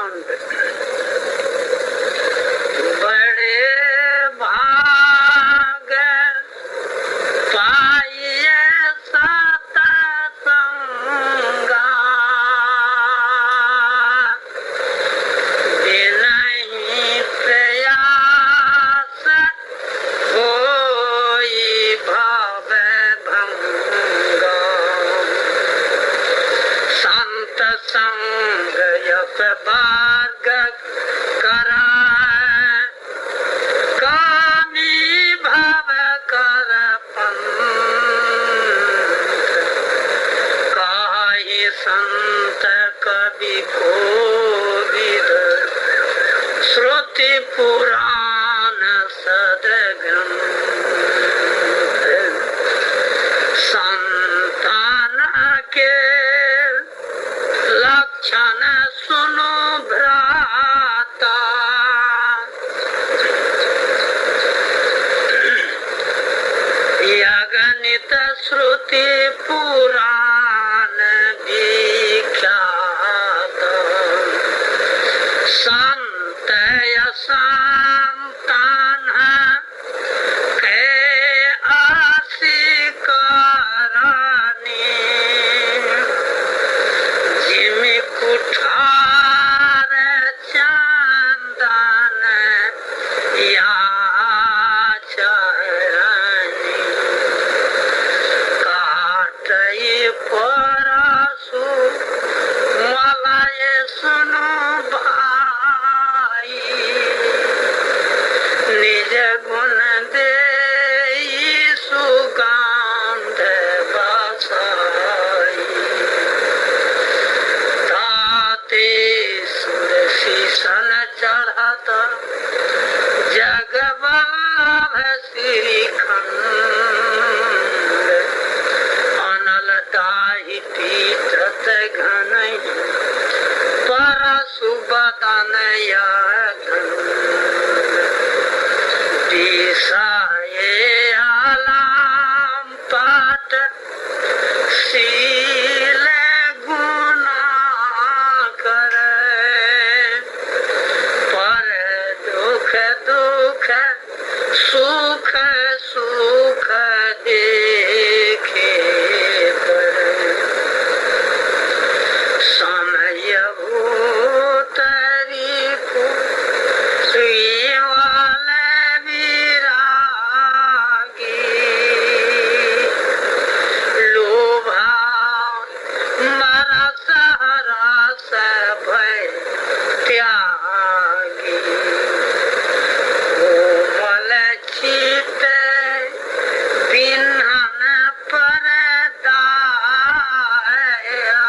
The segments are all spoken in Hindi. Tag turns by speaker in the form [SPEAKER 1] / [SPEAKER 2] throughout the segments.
[SPEAKER 1] चांद बड़े भाग पाइए सतसंगा बिनहि प्रयास होई भव भंगा संत संग यप भाग कराए कामी भव कर पंथ काहि संत कवि कोविद श्रुति पुराण सदग्रंथ संतान के लक्षण सुनो भ्राता यगणित श्रुति पुराण विख्यात संत संतान के आशिकरानी जिमि कुठार चंदन याचरणी काटई परसु मलय सुनो भाई निज गुण देई सुगंध बसाई ताते सुर शीशन चढ़त जगवल्लभ श्रीखंड अनल दाहि तीर्थत घनई परसु बदनय दिशाए आलाम पाट शील गुना करे पर दुख दुख सुख सुख देखे पर समय भूतरी श्रीवाल विरागी लोभा मरस हरस भय त्यागी कोमल चित बिन्हन पर दाया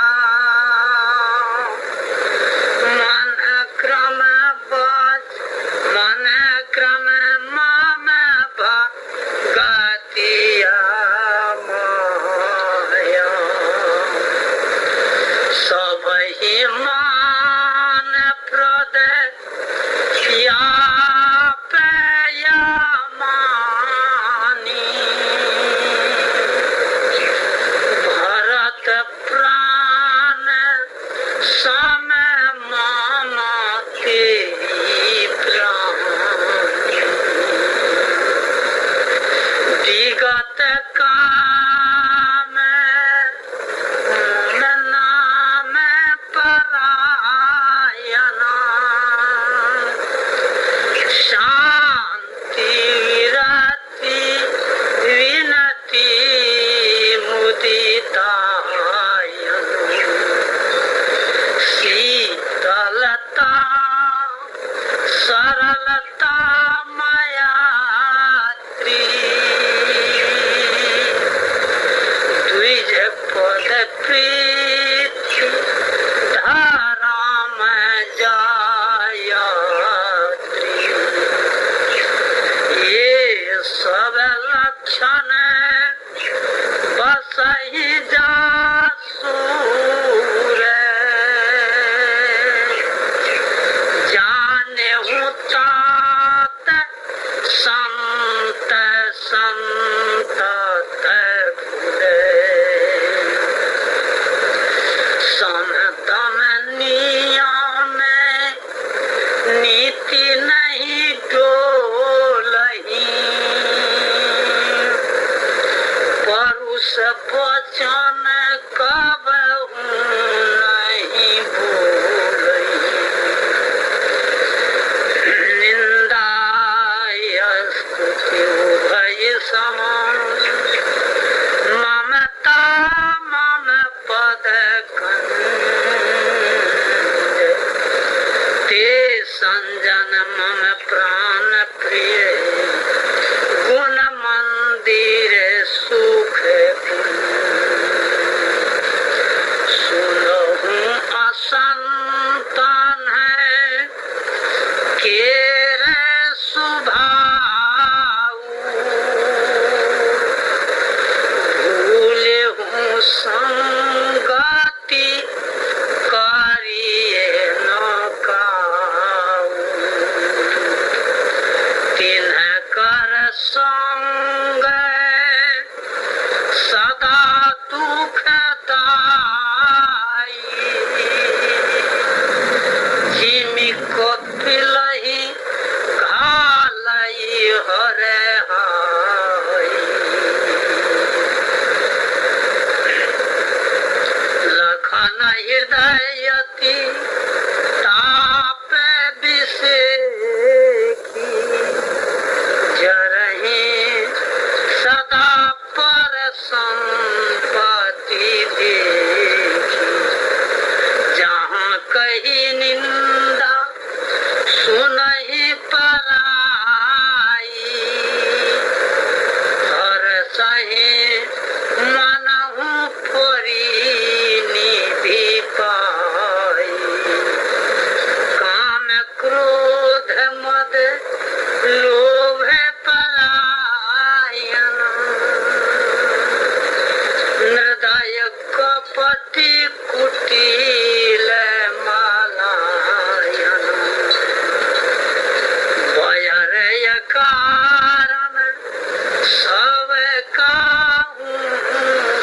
[SPEAKER 1] मन क्रम बच मन क्रम मम भगतिया माया सबहि मान प्रद यापया मानी भरत प्राण सम मम तेहि प्राणी विगत काम नाम परायणा शांति रति विनति मुदितायन शीतलता सरलता मयात्री द्विज पद प्रीति धाराम जायत्री ये सब लक्षण बसहि जासूर जाने हूँ तिमी कपिलही घालई हरे हाय लखन हृदयति ताप विषेकी जरहि सदा पर संपत्ति देखी जहाँ कही निंदा सुनहि पराई हर सहे मनहु परी निधि पाई काम क्रोध मद लोभ परायण हृदय कपटी कुटिल मालायन वयर कारण सब काहू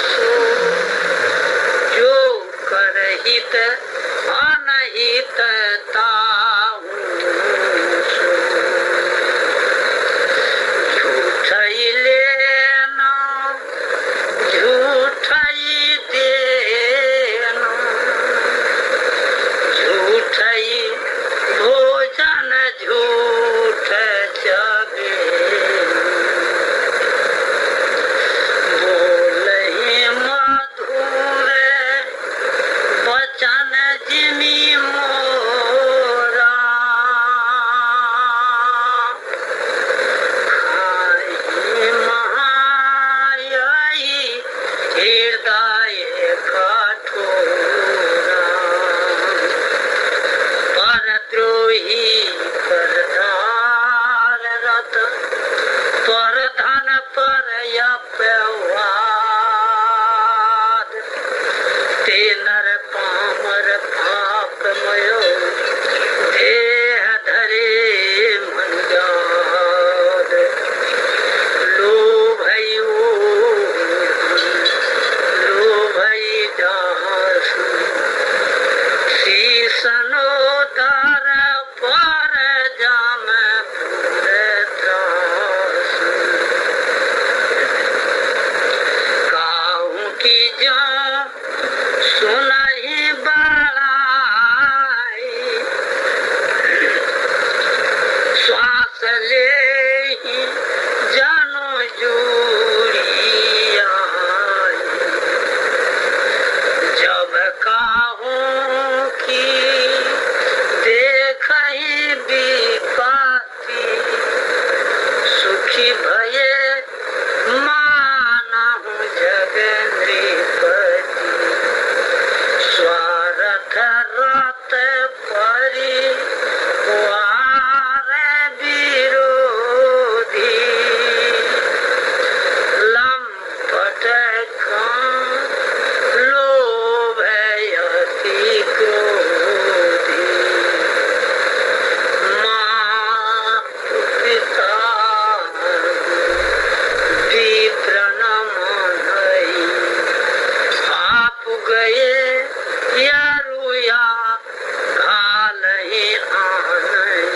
[SPEAKER 1] सो जो करहित अनहित ताहू सो झूठई लेना झूठई देना झूठई भोजन झूठ चबे बोलहि मधुर वचन जिमि मोरा खाहि महायई हृदय कठोरा परद्रोही परधार रत पर धन पर अपवाद ते नर पामर पापमयो देह धरे मंजाद लोभई लोभई दासु शीसनो दर पर जाम पूरे त्रास काहू की जान सुनहि बड़ाई श्वास ले ही जानो जुड़ी आई जब काहूँ की देखहि विपत्ति सुखी भये मानहु जग नृपति स्वार्थ रत परि वार विरोधी लंपट काम लोभ अति क्रोधी माँ पिता विप्र न मानई आप गए यरुया घालहि आनई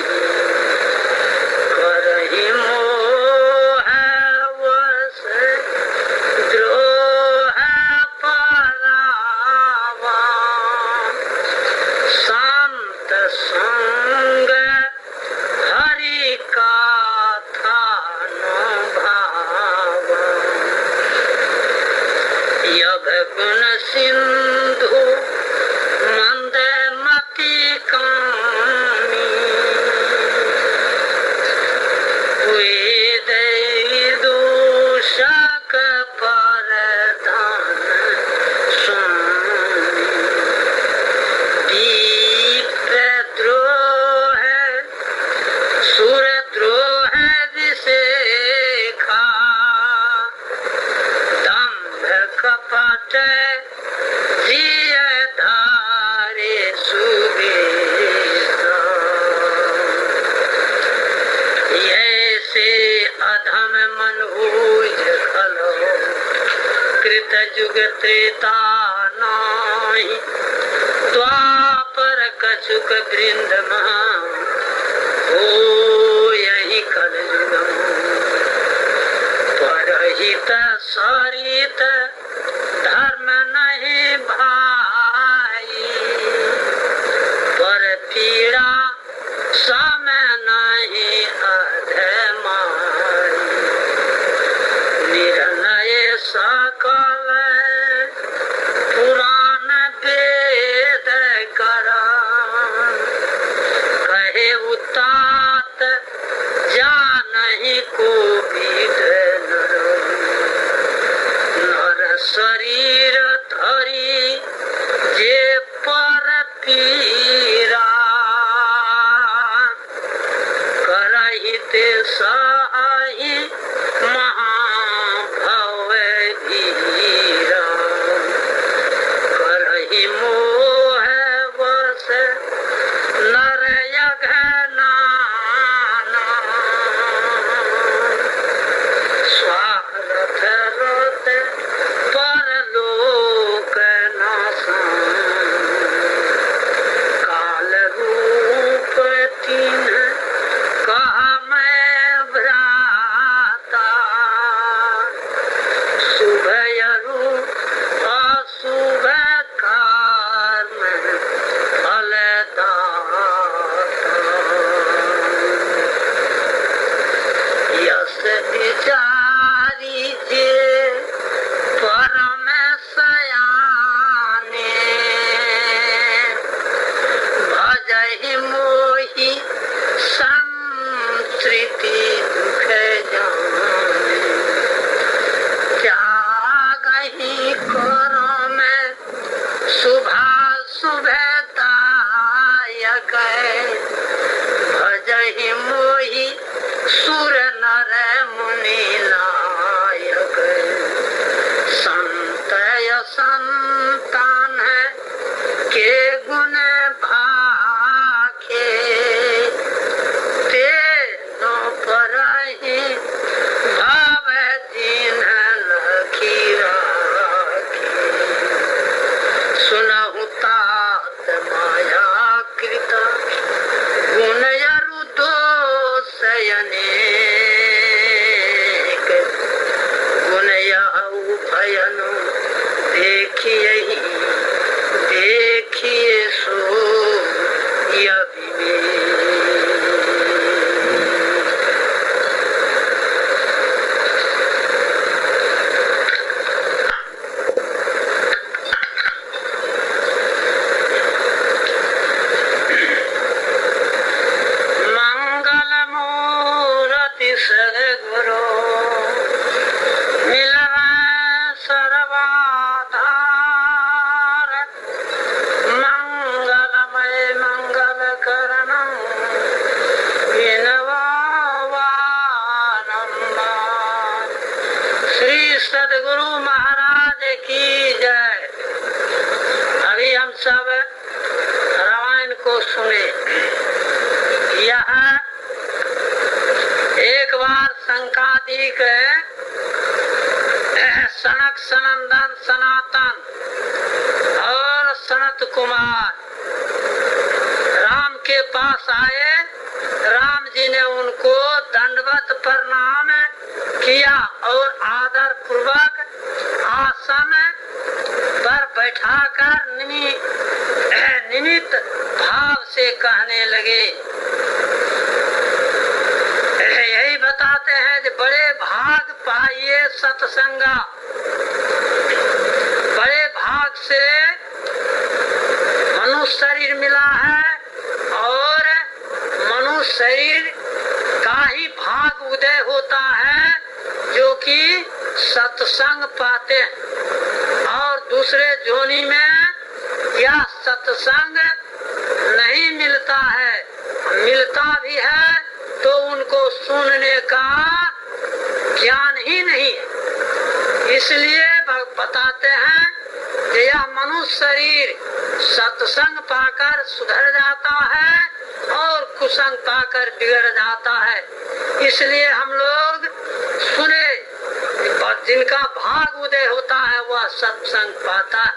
[SPEAKER 1] करहि मोह वश द्रोह परावा संत संग हरि कथा न भावा यग गुण सिंधु मंद मति कामी वेद दूषक पर दान स्वामी विप्रद्रोह सुरद्रोह विषेखा दंभ कपट जिय धारे सुबेदा ऐसे अधम मनहूज खलो कृत जुग त्रेता नाही द्वापर कछुक वृंद महा हो यही कलयुग परहित सरित धर्म नहीं भाई पर पीड़ा समय नहीं अधमाई निर्णय सकल पुराण वेद करा कहे उतात जा नहीं को नर शरीर धरी जे पर पीरा करहित सही महाभव धीरा करहि मोह वश नर यघनाना स्वार्थ रत परलोक नाशन काल रूप तीन कहा मैं भ्राता शुभ रूप अशुभ कर्म फलदाता यस विचारी जे परम सयाने भजहि मोहि संस्कृति दुख जाने त्यागहि कर्म शुभाशुभ दायक भजहि मोहि सुर नर मुनि नायक संतय संतान के गुण भाखे तेनो परहि भाव दीन लखी राखे सुनहु तात माया कृत गुण यरु दोषयनेक गुण यहु भयनु देखिए सो यह मंगल मूर्ति सद्गुरु मिलवा सर्वाधार मंगलमय मंगल करणं विनवा बारंबार। श्री सद्गुरु महाराज की जय। अभी हम सब रामायण को सुने। यह एक बार संकादिक सनक सनंदन सनातन और सनत कुमार राम के पास आए। राम जी ने उनको दंडवत प्रणाम किया और आदर पूर्वक आसन पर बैठाकर निमित भाव से कहने लगे। यही बताते हैं कि बड़े भाग पाइए सत्संगा। बड़े भाग से मनुष्य शरीर मिला है और मनुष्य शरीर का ही भाग उदय होता है जो कि सत्संग पाते हैं। और दूसरे जोनी में यह सत्संग नहीं मिलता है, मिलता भी है तो उनको सुनने का ज्ञान ही नहीं है। इसलिए बताते हैं कि यह मनुष्य शरीर सत्संग पाकर सुधर जाता है और कुसंग पाकर बिगड़ जाता है। इसलिए हम लोग सुने, जिनका भाग उदय होता है वह सत्संग पाता है।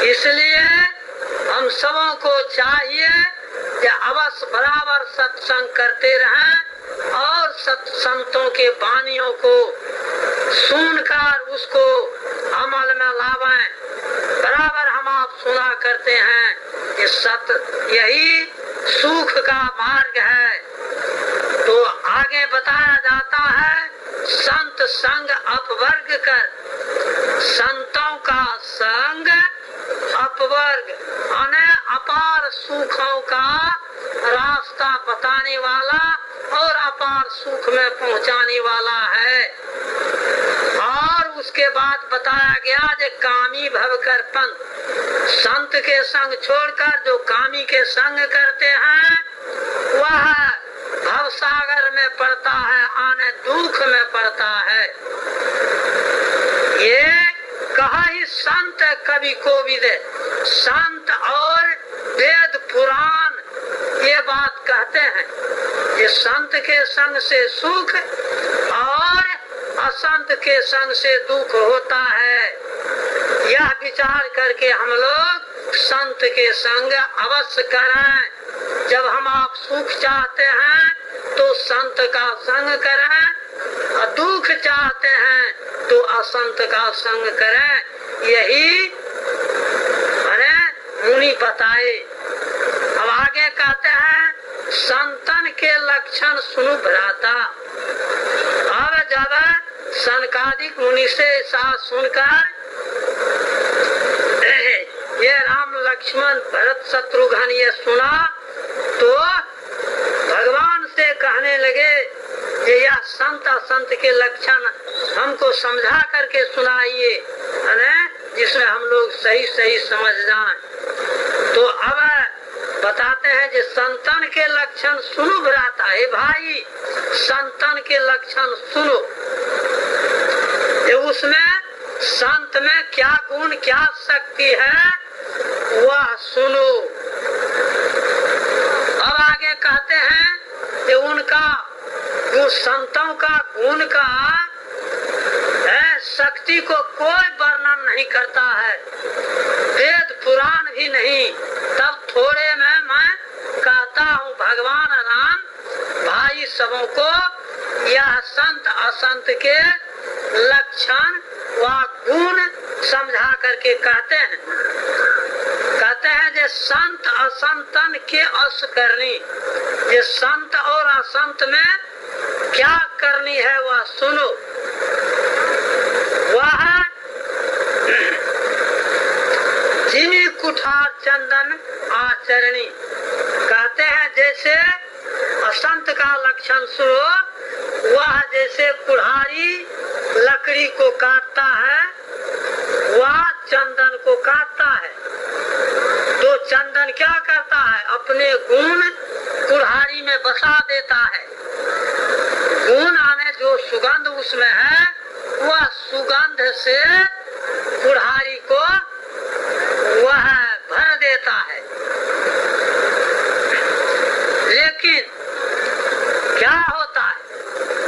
[SPEAKER 1] इसलिए हम सबों को चाहिए कि अवश्य बराबर सत्संग करते रहें और सत्संतों के वाणियों को सुनकर उसको अमल में लावें। बराबर हम आप सुना करते हैं कि सत्य यही सुख का मार्ग है। तो आगे बताया जाता है संत संग अपवर्ग कर, संतों का संग अपवर्ग अने अपार सुखों का रास्ता बताने वाला और अपार सुख में पहुंचाने वाला है। और उसके बाद बताया गया जो कामी भव कर पंथ, संत के संग छोड़कर जो कामी के संग करते हैं वह भव सागर में पड़ता है, आने दुख में पड़ता है। ये कहा ही संत कवि कोविद, संत और वेद पुराण ये बात कहते हैं कि संत के संग से सुख और असंत के संग से दुख होता है। यह विचार करके हम लोग संत के संग अवश्य करें। जब हम आप सुख चाहते हैं तो संत का संग करें और दुख चाहते हैं तो असंत का संग करें। यही अरे मुनि बताए। अब आगे कहते हैं संतन के लक्षण सुनु भ्राता। अब जब सनकादिक मुनि से ऐसा सुनकर ये राम लक्ष्मण भरत शत्रुघ्न ये सुना तो भगवान से कहने लगे कि यह संत असंत के लक्षण हमको समझा करके सुनाइए, जिसमें हम लोग सही सही समझ जाएं। तो अब बताते हैं कि संतन के लक्षण सुनो भ्राता। है भाई संतन के लक्षण सुनो, उसमें संत में क्या गुण क्या शक्ति है वह सुनो। अब आगे कहते हैं कि उनका जो संतों का गुण का है शक्ति को कोई वर्णन नहीं करता है, वेद पुराण भी नहीं। तब थोड़े में मैं कहता हूँ भगवान राम भाई सबों को यह संत असंत के लक्षण व गुण समझा करके कहते हैं जे संत असंतन के अस करनी। ये संत और असंत में क्या करनी है वह सुनो। वह जिनी कुठार चंदन आचरणी कहते हैं जैसे असंत का लक्षण सुनो। वह जैसे कुल्हाड़ी लकड़ी को काटता है वह चंदन को काटता है। तो चंदन क्या करता है अपने गुण कुल्हाड़ी में बसा देता है। गुण आने जो सुगंध उसमें है वह सुगंध से कुल्हाड़ी को वह भर देता है। लेकिन क्या होता है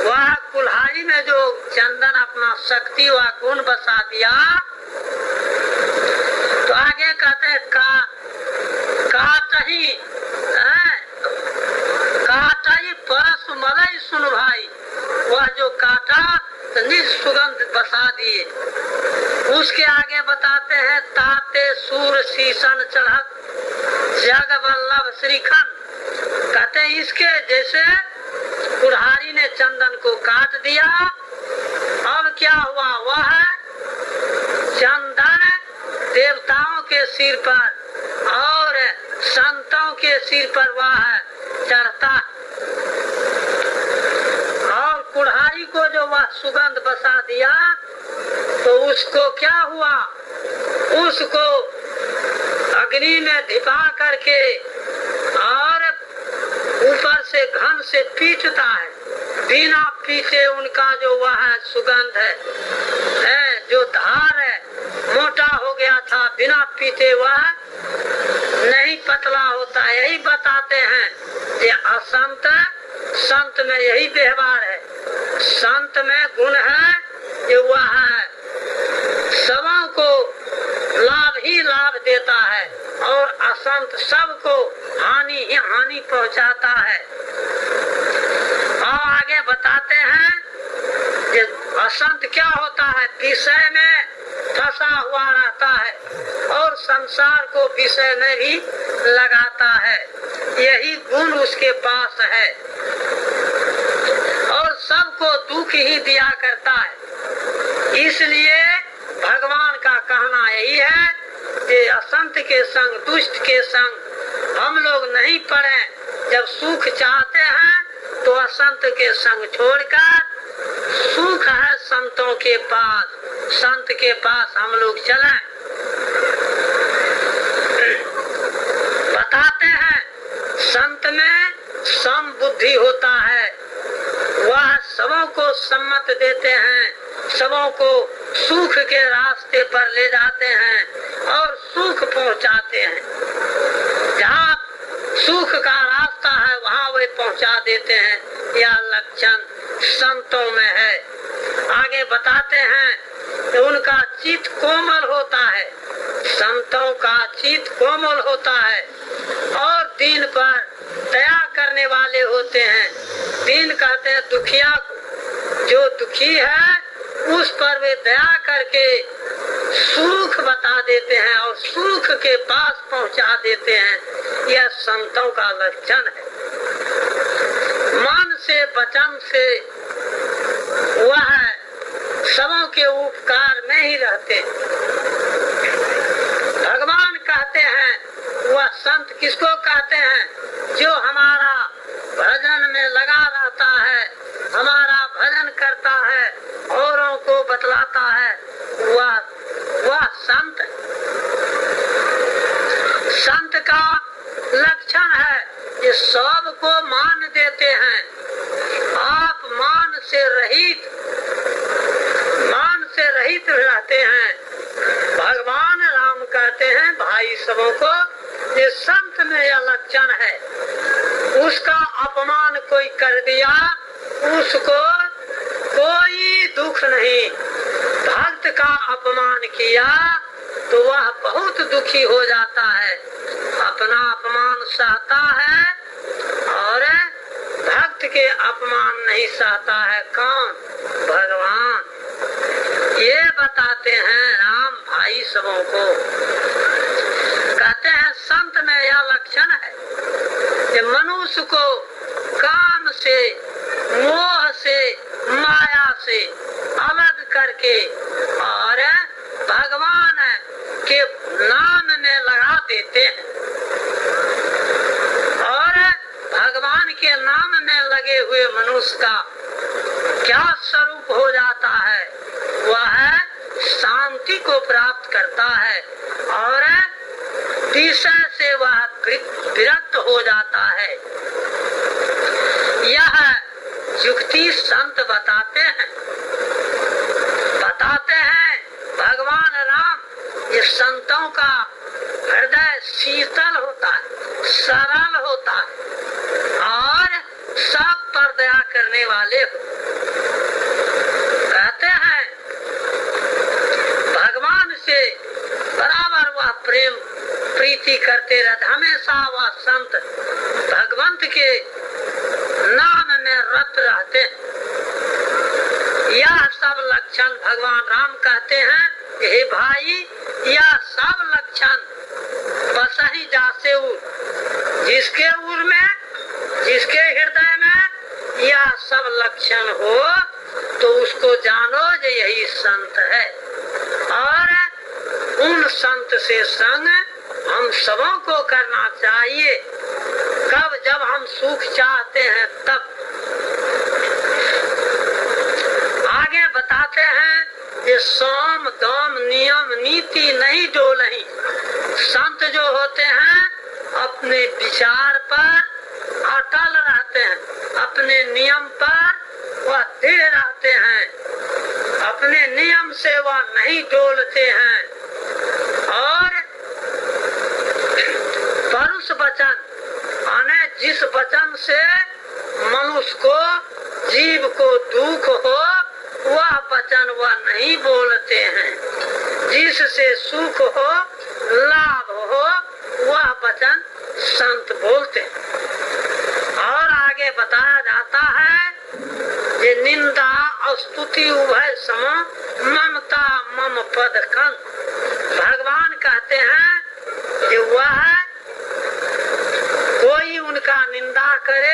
[SPEAKER 1] वह कुल्हाड़ी में जो चंदन अपना शक्ति व गुण बसा दिया तो आगे कहते हैं काटही परस मलई सुन भाई। वह जो काटा तो निज सुगंध बसा दिए। उसके आगे बताते हैं ताते सूर शीशन चढ़त जग वल्लभ श्रीखंड। कहते हैं इसके जैसे कुल्हाड़ी ने चंदन को काट दिया। अब क्या हुआ वह चंदन देवताओं के सिर पर और संतों के सिर पर वह चढ़ता और कुल्हाड़ी को जो वह सुगंध बसा दिया तो उसको क्या हुआ उसको अग्नि में धिपा करके और ऊपर से घन से पीटता है। बिना पीटे उनका जो वह सुगंध है जो धार है मोटा हो गया था, बिना पीटे वह नहीं पतला होता। यही बताते हैं कि असंत संत में यही व्यवहार है। संत में गुण है कि वह सबों को लाभ ही लाभ देता है और असंत सबको हानि ही हानि पहुंचाता है। और आगे बताते हैं कि असंत क्या होता है, विषय में फंसा हुआ रहता है और संसार को विषय में भी लगाता है, यही गुण उसके पास है और सबको दुख ही दिया करता है। इसलिए भगवान का कहना यही है कि असंत के संग, दुष्ट के संग हम लोग नहीं पड़े। जब सुख चाहते हैं तो असंत के संग छोड़कर सुख है संतों के पास, संत के पास हम लोग चलें। बताते हैं संत में सम बुद्धि होता है, वह सबों को सम्मत देते हैं, सबों को सुख के रास्ते पर ले जाते हैं और सुख पहुंचाते हैं। जहाँ सुख का रास्ता है वहाँ वे पहुंचा देते हैं, यह लक्षण संतों में है। आगे बताते हैं कि उनका चित्त कोमल होता है, संतों का चित्त कोमल होता है और दीन पर दया करने वाले होते हैं। दीन कहते हैं दुखिया को, जो दुखी है उस पर वे दया करके सुख बता देते हैं और सुख के पास पहुंचा देते हैं, यह संतों का लक्षण है। मन से वचन से वह सबों के उपकार में ही रहते। भगवान कहते हैं वह संत किसको कहते हैं, जो हमारा भजन में लगा रहता है, हमारा भजन करता है, औरों को बतलाता है, वह संत। संत का लक्षण है कि सबको मान देते हैं। आप मान से रहित रहते हैं। भगवान राम कहते हैं भाई सबों को, ये संत में यह लक्षण है। उसका अपमान कोई कर दिया, उसको कोई दुख नहीं। भक्त का अपमान किया तो वह बहुत दुखी हो जाता है, अपना अपमान सहता है और भक्त के अपमान नहीं सहता है। कौन? भगवान। ये बताते हैं राम भाई सबों को। कहते हैं संत में यह लक्षण है कि मनुष्य को काम से, मोह से, माया से अलग करके और भगवान के नाम में लगा देते हैं और भगवान के नाम में लगे हुए मनुष्य का क्या स्वरूप हो जाता है, वह शांति को प्राप्त करता है और विषय से वह विरक्त हो जाता है। यह युक्ति संत बताते हैं भगवान राम। ये संतों का हृदय शीतल होता है, सरल होता है और सब पर दया करने वाले हो। कहते हैं भगवान से बराबर वह प्रेम प्रीति करते रहते, हमेशा वह संत भगवंत के नाम में रत रहते हैं। यह सब लक्षण भगवान राम कहते हैं, हे भाई यह सब लक्षण बसहि जासे उर, जिसके उर में, जिसके हृदय में यह सब लक्षण हो तो उसको जानो जो यही संत है। और उन संत से संग हम सबों को करना चाहिए। कब? जब हम सुख चाहते हैं तब। आगे बताते हैं ये सोम दम नियम नीति नहीं डोलही। संत जो होते हैं अपने विचार पर अटल रहते हैं, अपने नियम पर वह दृढ़ रहते हैं, अपने नियम से वह नहीं डोलते हैं। और परुष वचन माने जिस वचन से मनुष्य को, जीव को दुख हो, वह वचन वह नहीं बोलते हैं। जिससे सुख हो लाभ हो वह वचन संत बोलते। और आगे बताया जाता है कि निंदा और स्तुति उभय सम ममता मम पद कंद। भगवान कहते हैं कि वह कोई उनका निंदा करे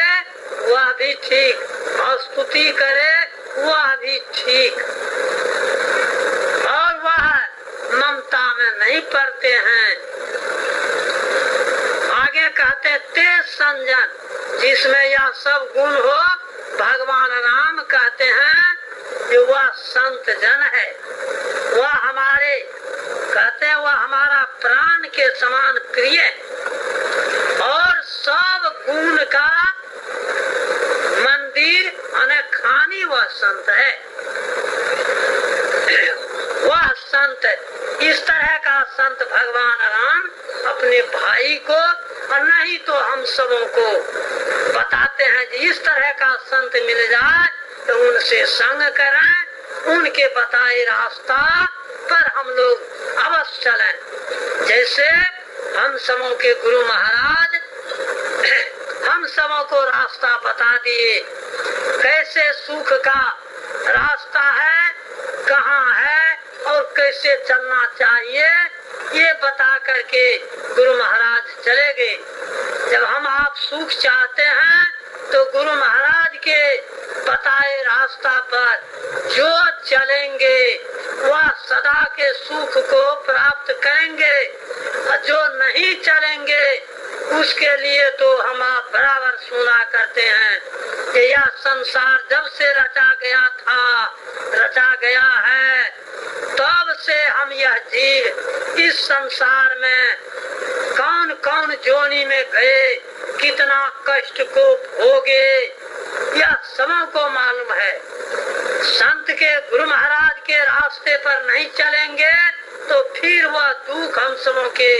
[SPEAKER 1] वह भी ठीक और स्तुति करे वह भी ठीक, और वह ममता में नहीं पड़ते हैं। आगे कहते ते संजन, जिसमें यह सब गुण हो भगवान राम कहते हैं कि वह संत जन है। वह हमारे कहते हैं वह हमारा प्राण के समान प्रिय है और सब गुण का मंदिर खानी वह संत है। वह संत इस तरह का संत भगवान राम अपने भाई को और नहीं तो हम सबों को बताते हैं कि इस तरह का संत मिल जाए तो उनसे संग करें, उनके बताए रास्ता पर हम लोग अवश्य चलें। जैसे हम सबों के गुरु महाराज हम सबों को रास्ता बता दिए, कैसे सुख का रास्ता है, कहाँ है और कैसे चलना चाहिए, ये बता करके गुरु महाराज चले गए। जब हम आप सुख चाहते हैं तो गुरु महाराज के बताए रास्ता पर जो चलेंगे वह सदा के सुख को प्राप्त करेंगे, और जो नहीं चलेंगे उसके लिए तो हम आप बराबर सुना करते हैं कि यह संसार जब से रचा गया था, रचा गया है, तब से हम यह जीव इस संसार में कौन कौन जोनी में गए, कितना कष्ट को भोगे, यह सबों को मालूम है। संत के गुरु महाराज के रास्ते पर नहीं चलेंगे तो फिर वह दुख हम सबों के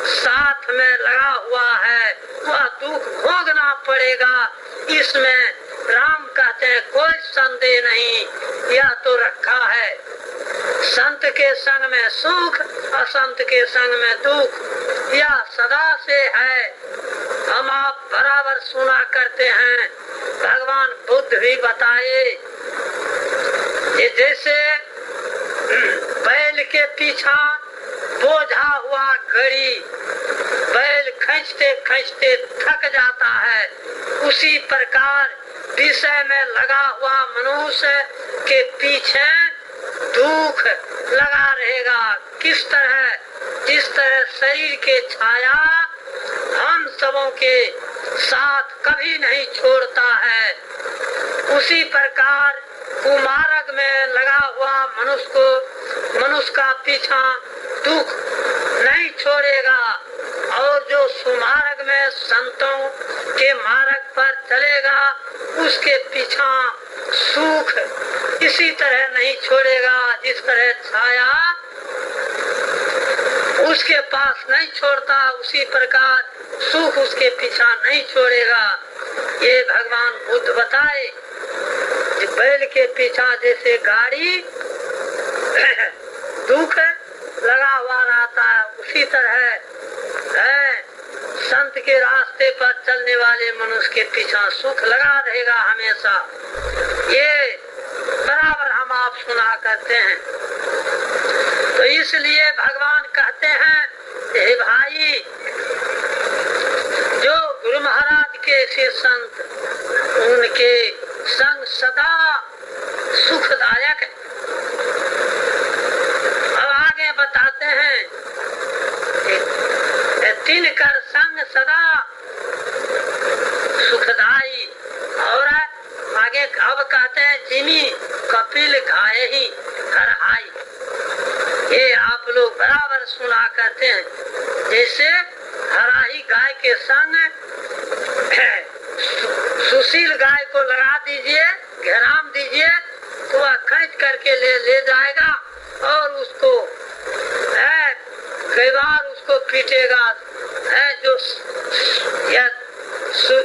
[SPEAKER 1] साथ में लगा हुआ है, वह दुख भोगना पड़ेगा। इसमें राम कहते हैं कोई संदेह नहीं, यह तो रखा है। संत के संग में सुख, असंत के संग में दुख, यह सदा से है। हम आप बराबर सुना करते हैं। भगवान बुद्ध भी बताए कि जैसे बैल के पीछा बोझा हुआ घड़ी, बैल खींचते खींचते थक जाता है, उसी प्रकार विषय में लगा हुआ मनुष्य के पीछे दुख लगा रहेगा। किस तरह, जिस तरह शरीर के छाया हम सबों के साथ कभी नहीं छोड़ता है, उसी प्रकार कुमार्ग में लगा हुआ मनुष्य का पीछा दुख नहीं छोड़ेगा, और जो सुमार्ग में संतों के मार्ग पर चलेगा उसके पीछा सुख इसी तरह नहीं छोड़ेगा। जिस तरह छाया उसके पास नहीं छोड़ता, उसी प्रकार सुख उसके पीछा नहीं छोड़ेगा। ये भगवान बुद्ध बताए कि बैल के पीछा जैसे गाड़ी दुख लगा हुआ रहता है, उसी तरह है संत के रास्ते पर चलने वाले मनुष्य के पीछा सुख लगा रहेगा हमेशा। ये बराबर हम आप सुना करते हैं। तो इसलिए भगवान कहते हैं हे भाई, जो गुरु महाराज के से संत, उनके संग सदा सुखदायक है। अब आगे बताते हैं तीन कर संग सदा सुखदाई, और आगे अब कहते हैं जिमी कपिल घाये ही हर हाई। ये आप लोग बराबर सुना करते हैं। जैसे हराही गाय के संग सुशील गाय को लगा दीजिए, घेराम दीजिए, तो वह खींच करके ले जाएगा और उसको कई बार उसको पीटेगा, जो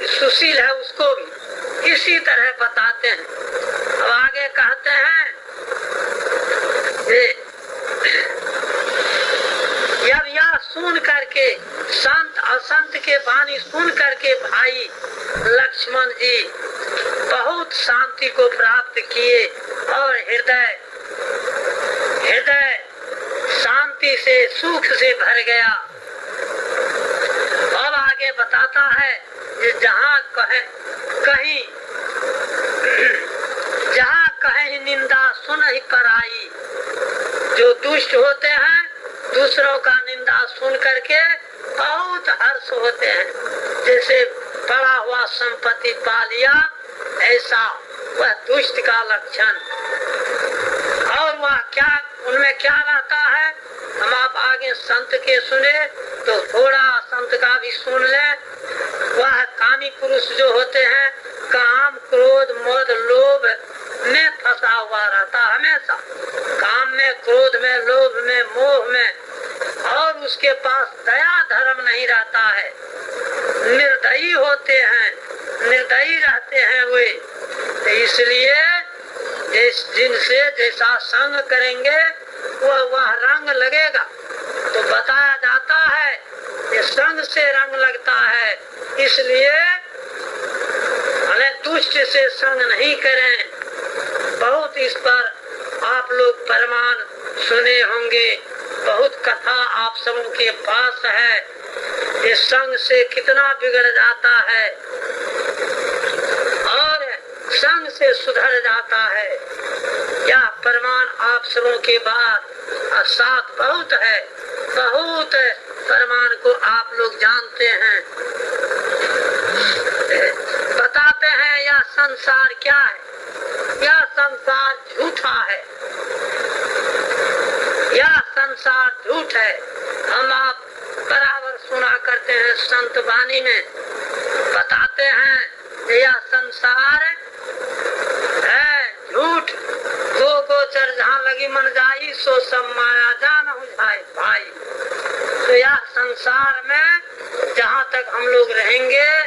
[SPEAKER 1] सुशील है उसको भी इसी तरह बताते हैं। अब आगे कहते हैं जब यह करके, संत असंत के वाणी सुन करके भाई लक्ष्मण जी बहुत शांति को प्राप्त किए और हृदय शांति से सुख से भर गया। अब आगे बताता है कि जहाँ कहीं निंदा सुन ही पराई, जो दुष्ट होते हैं दूसरों का निंदा सुन करके बहुत हर्ष होते हैं। जैसे पड़ा हुआ संपत्ति पा लिया, ऐसा वह दुष्ट का लक्षण। और वह क्या, उनमें क्या रहता है, हम आप आगे संत के सुने तो थोड़ा संत का भी सुन ले। वह कामी पुरुष जो होते हैं काम क्रोध मद लोभ में फंसा हुआ रहता, हमेशा काम में, क्रोध में, लोभ में, मोह में, और उसके पास दया धर्म नहीं रहता है। निर्दयी होते हैं, निर्दयी रहते हैं वे। तो इसलिए जिनसे जैसा संग करेंगे वह रंग लगेगा। तो बताया जाता है कि संग से रंग लगता है, इसलिए हमें दुष्ट से संग नहीं करें। बहुत इस पर आप लोग प्रमाण सुने होंगे, बहुत कथा आप सबों के पास है कि संग से कितना बिगड़ जाता है और संग से सुधर जाता है। यह प्रमाण आप सबों के बाद साथ बहुत है, बहुत प्रमाण को आप लोग जानते हैं। बताते हैं यह संसार क्या है, यह संसार झूठा है, यह संसार झूठ है। हम आप बराबर सुना करते हैं, संत वाणी में बताते हैं यह संसार है झूठ। गो गोचर जहाँ लगी मन जाई, सो सब माया जान हो जाए भाई। तो यह संसार में जहाँ तक हम लोग रहेंगे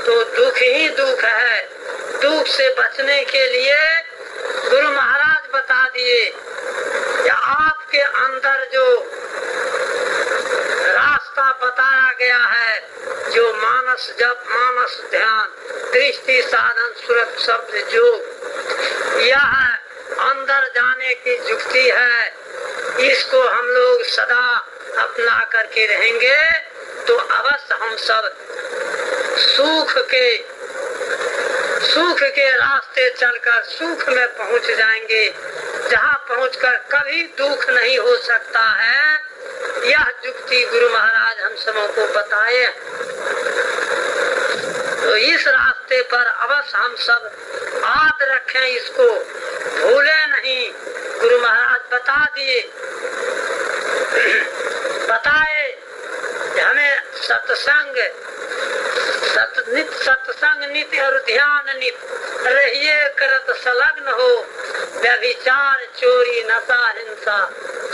[SPEAKER 1] तो दुख ही दुख है। दुख से बचने के लिए गुरु महाराज बता दिए या आपके अंदर जो रास्ता बताया गया है, जो मानस जप, मानस ध्यान, दृष्टि साधन, सुरत शब्द योग, यह अंदर जाने की युक्ति है। इसको हम लोग सदा अपना करके रहेंगे तो अवश्य हम सब सुख के रास्ते चलकर सुख में पहुंच जाएंगे, जहाँ पहुंचकर कभी दुख नहीं हो सकता है। यह युक्ति गुरु महाराज हम सबों को बताए। तो इस रास्ते पर अवश्य हम सब याद रखें, इसको भूले नहीं। गुरु महाराज बता दिए, बताए हमें सत्संग नित्य और ध्यान नित्य रहिए करत संलग्न हो। व्यभिचार चोरी नशा हिंसा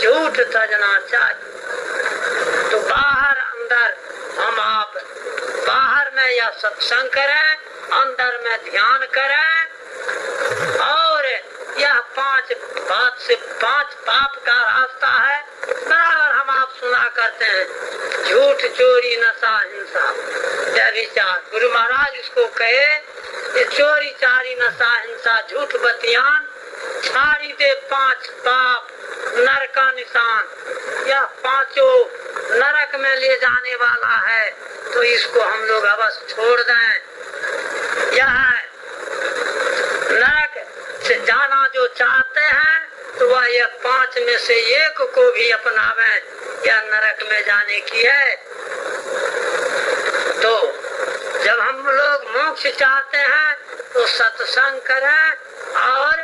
[SPEAKER 1] झूठ तजना चाहिए। तो बाहर अंदर हम आप बाहर में यह सत्संग करें, अंदर में ध्यान करें। और यह 5 बात से 5 पाप का रास्ता है, बराबर हम आप सुना करते हैं। झूठ चोरी नशा हिंसा व्यभिचार, गुरु महाराज इसको कहे कि चोरी चारी नशा हिंसा झूठ बतियान छाड़ी दे 5 पाप नरक का निशान। यह 5 नरक में ले जाने वाला है, तो इसको हम लोग अवश्य छोड़ दें। यह नरक से जाना जो चाहते हैं तो वह यह 5 में से एक को भी अपनावें, यह नरक में जाने की है। तो जब हम लोग मोक्ष चाहते हैं तो सत्संग करें और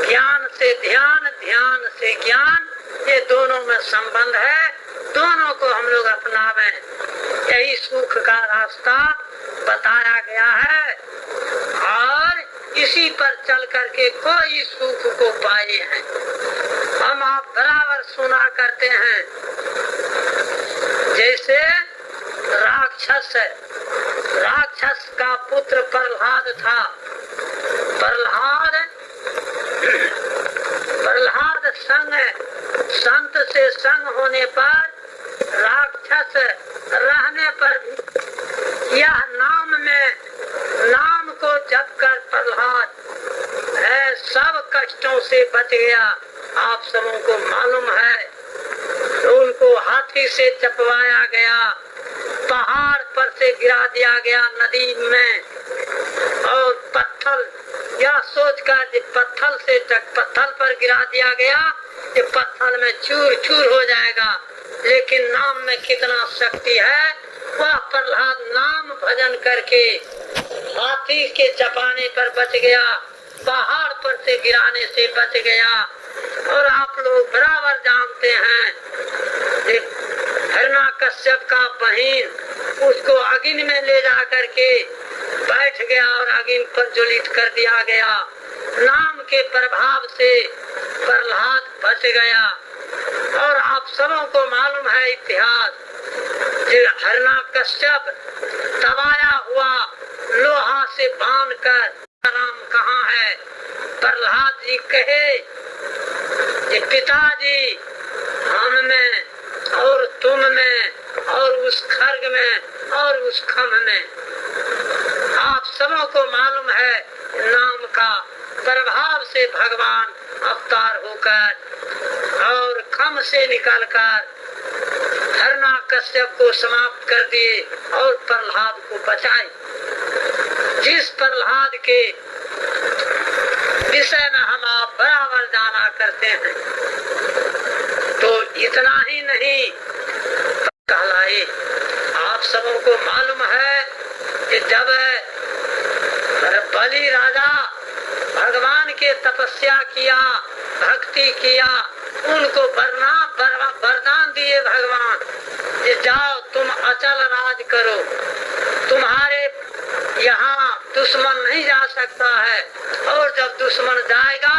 [SPEAKER 1] ज्ञान से ध्यान, ध्यान से ज्ञान, ये दोनों में संबंध है, दोनों को हम लोग अपनावें। यही सुख का रास्ता बताया गया है और इसी पर चल करके कोई सुख को पाए हैं। हम आप बराबर सुना करते हैं, जैसे राक्षस का पुत्र प्रहलाद था। प्रहलाद संत से संग होने पर राक्षस रहने पर भी यह नाम को जप कर प्रहलाद सब कष्टों से बच गया। आप सबों को मालूम है, तो उनको हाथी से चपवाया गया, पहाड़ पर से गिरा दिया गया नदी में, और पत्थर यह सोचकर पत्थर पर गिरा दिया गया कि पत्थर में चूर चूर हो जाएगा। लेकिन नाम में कितना शक्ति है, वह प्रहलाद नाम भजन करके हाथी के चपाने पर बच गया, पहाड़ पर से गिराने से बच गया। और आप लोग बराबर जानते हैं, हिरण्यकश्यप का बहन उसको अग्नि में ले जा करके बैठ गया और अग्नि पर ज्वलित कर दिया गया। नाम के प्रभाव से प्रहलाद बच गया। और आप सबों को मालूम है इतिहास, हिरण्यकश्यप दबाया हुआ लोहा से बांधकर राम कहाँ है, प्रहलाद जी कहे कि पिताजी हम में और तुम में और उस खर्ग में और उस खम में। आप सबों को मालूम है नाम का प्रभाव से भगवान अवतार होकर और खम से निकलकर हिरण्यकश्यप को समाप्त कर दिए और प्रहलाद को बचाए। जिस प्रहलाद के विषय में हम आप बराबर जाना करते हैं, तो इतना ही नहीं कहलाए। आप सबों को मालूम है कि जब बलि राजा भगवान के तपस्या किया, भक्ति किया, उनको वरदान दिए भगवान कि जाओ तुम अचल राज करो, तुम्हारे यहाँ दुश्मन नहीं जा सकता है, और जब दुश्मन जाएगा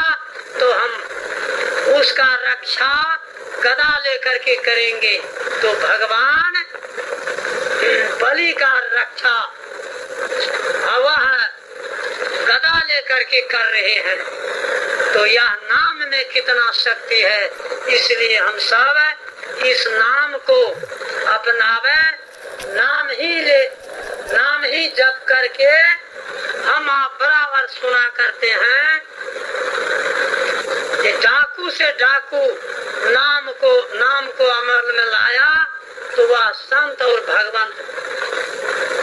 [SPEAKER 1] तो हम उसका रक्षा गदा लेकर के करेंगे। तो भगवान बलि का रक्षा वह गदा लेकर के कर रहे हैं। तो यह नाम में कितना शक्ति है, इसलिए हम सब इस नाम को अपनावे, नाम ही जप करके हम आप बराबर सुना करते हैं कि डाकू से डाकू नाम को अमल में लाया तो वह संत और भगवान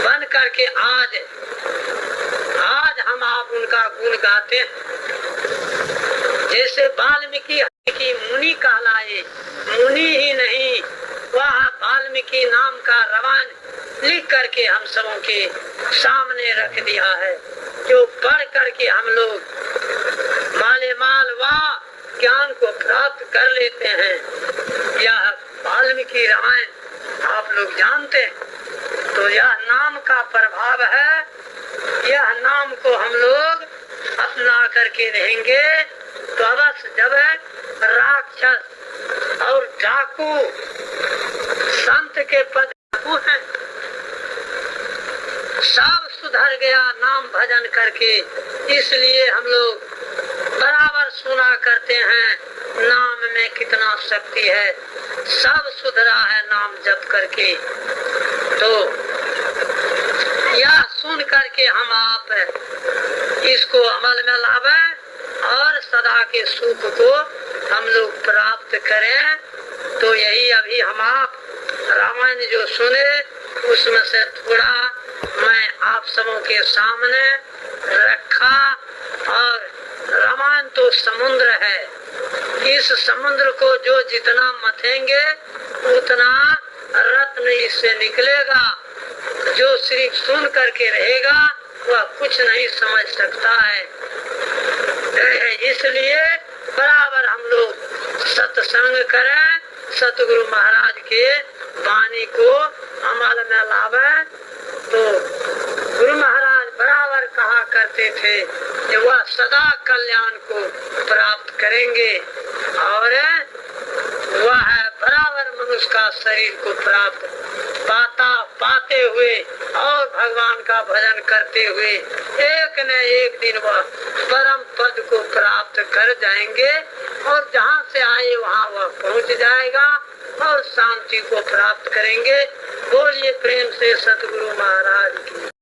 [SPEAKER 1] बन करके आज हम आप उनका गुण गाते हैं। जैसे वाल्मीकि मुनि कहलाए, मुनि ही नहीं, वह वाल्मीकि नाम का रामायण लिख करके हम सबों के सामने रख दिया है, जो पढ़ करके हम लोग मालेमाल व ज्ञान को प्राप्त कर लेते हैं। यह वाल्मीकि रामायण आप लोग जानते हैं। तो यह नाम का प्रभाव है, यह नाम को हम लोग अपना करके रहेंगे तो अवश्य जब राक्षस और डाकू संत के पद हैं, सब सुधर गया नाम भजन करके। इसलिए हम लोग बराबर सुना करते हैं नाम में कितना शक्ति है, सब सुधरा है नाम जप करके। तो यह सुन करके हम आप इसको अमल में लावे और सदा के सुख को हम लोग प्राप्त करें। तो यही अभी हम आप रामायण जो सुने उसमें से थोड़ा मैं आप सबों के सामने रखा। और रामायण तो समुद्र है, इस समुद्र को जो जितना मथेंगे उतना रत्न इससे निकलेगा। जो सिर्फ सुन करके रहेगा वह कुछ नहीं समझ सकता है। इसलिए बराबर हम लोग सत्संग करें, सतगुरु महाराज के वाणी को अमल में लावे। तो गुरु महाराज बराबर कहा करते थे कि वह सदा कल्याण को प्राप्त करेंगे और वह बराबर मनुष्य का शरीर को प्राप्त पाते हुए और भगवान का भजन करते हुए एक न एक दिन वह परम पद को प्राप्त कर जाएंगे और जहाँ से आए वहाँ वह पहुँच जाएगा। और शांति को प्राप्त करेंगे। बोलिए प्रेम से सतगुरु महाराज की।